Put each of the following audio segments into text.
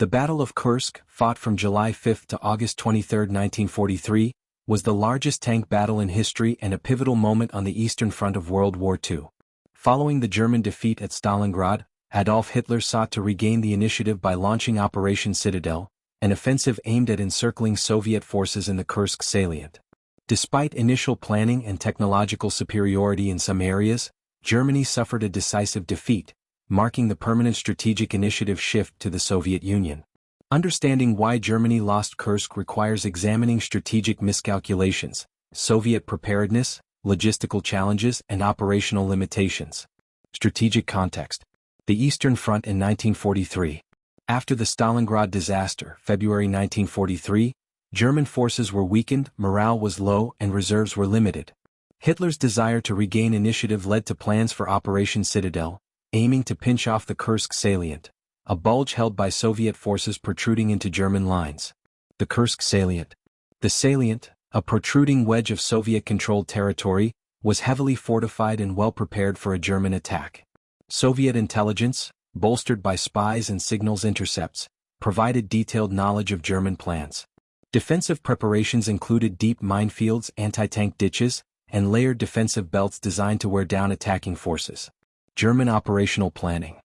The Battle of Kursk, fought from July 5 to August 23, 1943, was the largest tank battle in history and a pivotal moment on the Eastern Front of World War II. Following the German defeat at Stalingrad, Adolf Hitler sought to regain the initiative by launching Operation Citadel, an offensive aimed at encircling Soviet forces in the Kursk salient. Despite initial planning and technological superiority in some areas, Germany suffered a decisive defeat, marking the permanent strategic initiative shift to the Soviet Union. Understanding why Germany lost Kursk requires examining strategic miscalculations, Soviet preparedness, logistical challenges, and operational limitations. Strategic context. The Eastern Front in 1943. After the Stalingrad disaster, February 1943, German forces were weakened, morale was low, and reserves were limited. Hitler's desire to regain initiative led to plans for Operation Citadel, aiming to pinch off the Kursk salient, a bulge held by Soviet forces protruding into German lines. The Kursk salient. The salient, a protruding wedge of Soviet-controlled territory, was heavily fortified and well prepared for a German attack. Soviet intelligence, bolstered by spies and signals intercepts, provided detailed knowledge of German plans. Defensive preparations included deep minefields, anti-tank ditches, and layered defensive belts designed to wear down attacking forces. German operational planning.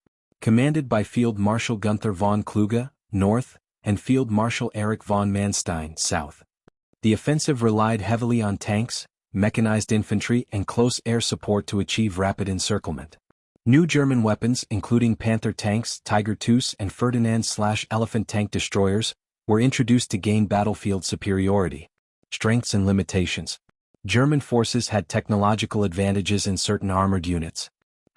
Commanded by Field Marshal Gunther von Kluge, north, and Field Marshal Erich von Manstein, south. The offensive relied heavily on tanks, mechanized infantry, and close air support to achieve rapid encirclement. New German weapons, including Panther tanks, Tiger IIs, and Ferdinand/Elephant tank destroyers, were introduced to gain battlefield superiority. Strengths and limitations. German forces had technological advantages in certain armored units.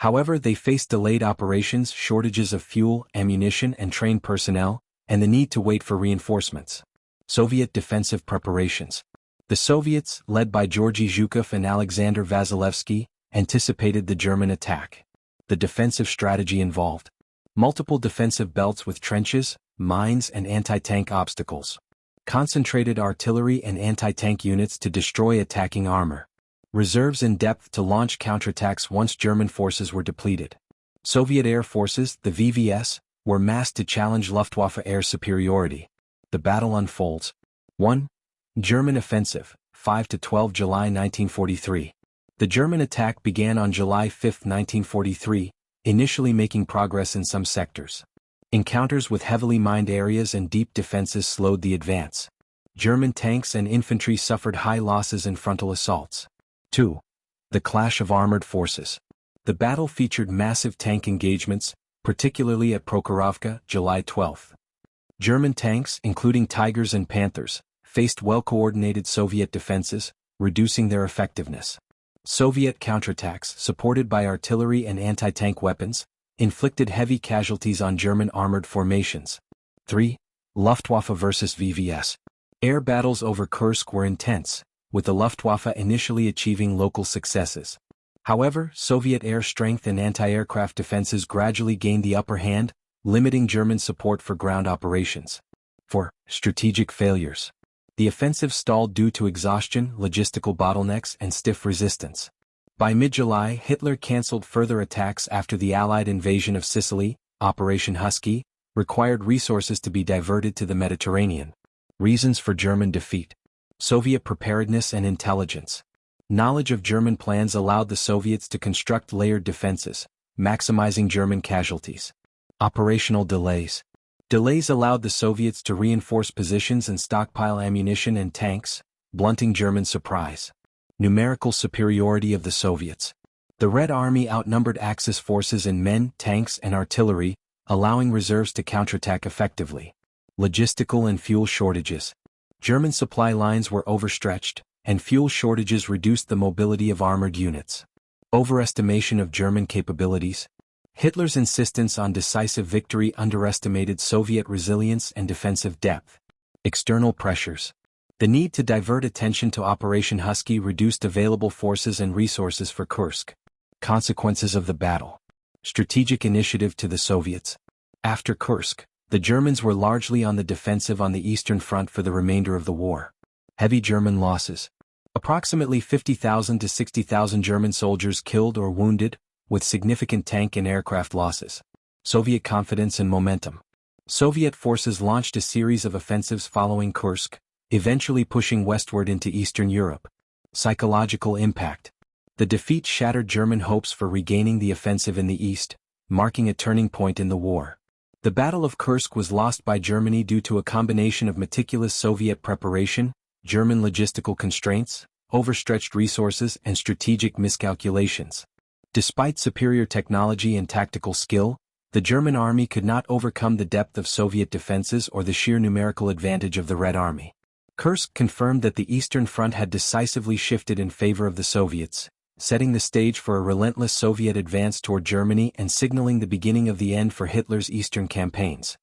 However, they faced delayed operations, shortages of fuel, ammunition, and trained personnel, and the need to wait for reinforcements. Soviet defensive preparations. The Soviets, led by Georgy Zhukov and Alexander Vasilevsky, anticipated the German attack. The defensive strategy involved multiple defensive belts with trenches, mines, and anti-tank obstacles. Concentrated artillery and anti-tank units to destroy attacking armor. Reserves in depth to launch counterattacks once German forces were depleted. Soviet air forces, the VVS, were massed to challenge Luftwaffe air superiority. The battle unfolds. 1. German offensive, 5–12 July 1943. The German attack began on July 5, 1943, initially making progress in some sectors. Encounters with heavily mined areas and deep defenses slowed the advance. German tanks and infantry suffered high losses in frontal assaults. 2. The clash of armored forces. The battle featured massive tank engagements, particularly at Prokhorovka, July 12. German tanks, including Tigers and Panthers, faced well-coordinated Soviet defenses, reducing their effectiveness. Soviet counterattacks, supported by artillery and anti-tank weapons, inflicted heavy casualties on German armored formations. 3. Luftwaffe versus VVS. Air battles over Kursk were intense, with the Luftwaffe initially achieving local successes. However, Soviet air strength and anti-aircraft defenses gradually gained the upper hand, limiting German support for ground operations. 4. Strategic failures. The offensive stalled due to exhaustion, logistical bottlenecks, and stiff resistance. By mid-July, Hitler cancelled further attacks after the Allied invasion of Sicily. Operation Husky required resources to be diverted to the Mediterranean. Reasons for German defeat. Soviet preparedness and intelligence. Knowledge of German plans allowed the Soviets to construct layered defenses, maximizing German casualties. Operational delays. Delays allowed the Soviets to reinforce positions and stockpile ammunition and tanks, blunting German surprise. Numerical superiority of the Soviets. The Red Army outnumbered Axis forces in men, tanks, and artillery, allowing reserves to counterattack effectively. Logistical and fuel shortages. German supply lines were overstretched, and fuel shortages reduced the mobility of armored units. Overestimation of German capabilities. Hitler's insistence on decisive victory underestimated Soviet resilience and defensive depth. External pressures. The need to divert attention to Operation Husky reduced available forces and resources for Kursk. Consequences of the battle. Strategic initiative to the Soviets. After Kursk, the Germans were largely on the defensive on the Eastern Front for the remainder of the war. Heavy German losses. Approximately 50,000 to 60,000 German soldiers killed or wounded, with significant tank and aircraft losses. Soviet confidence and momentum. Soviet forces launched a series of offensives following Kursk, eventually pushing westward into Eastern Europe. Psychological impact. The defeat shattered German hopes for regaining the offensive in the east, marking a turning point in the war. The Battle of Kursk was lost by Germany due to a combination of meticulous Soviet preparation, German logistical constraints, overstretched resources and strategic miscalculations. Despite superior technology and tactical skill, the German army could not overcome the depth of Soviet defenses or the sheer numerical advantage of the Red Army. Kursk confirmed that the Eastern Front had decisively shifted in favor of the Soviets, setting the stage for a relentless Soviet advance toward Germany and signaling the beginning of the end for Hitler's Eastern campaigns.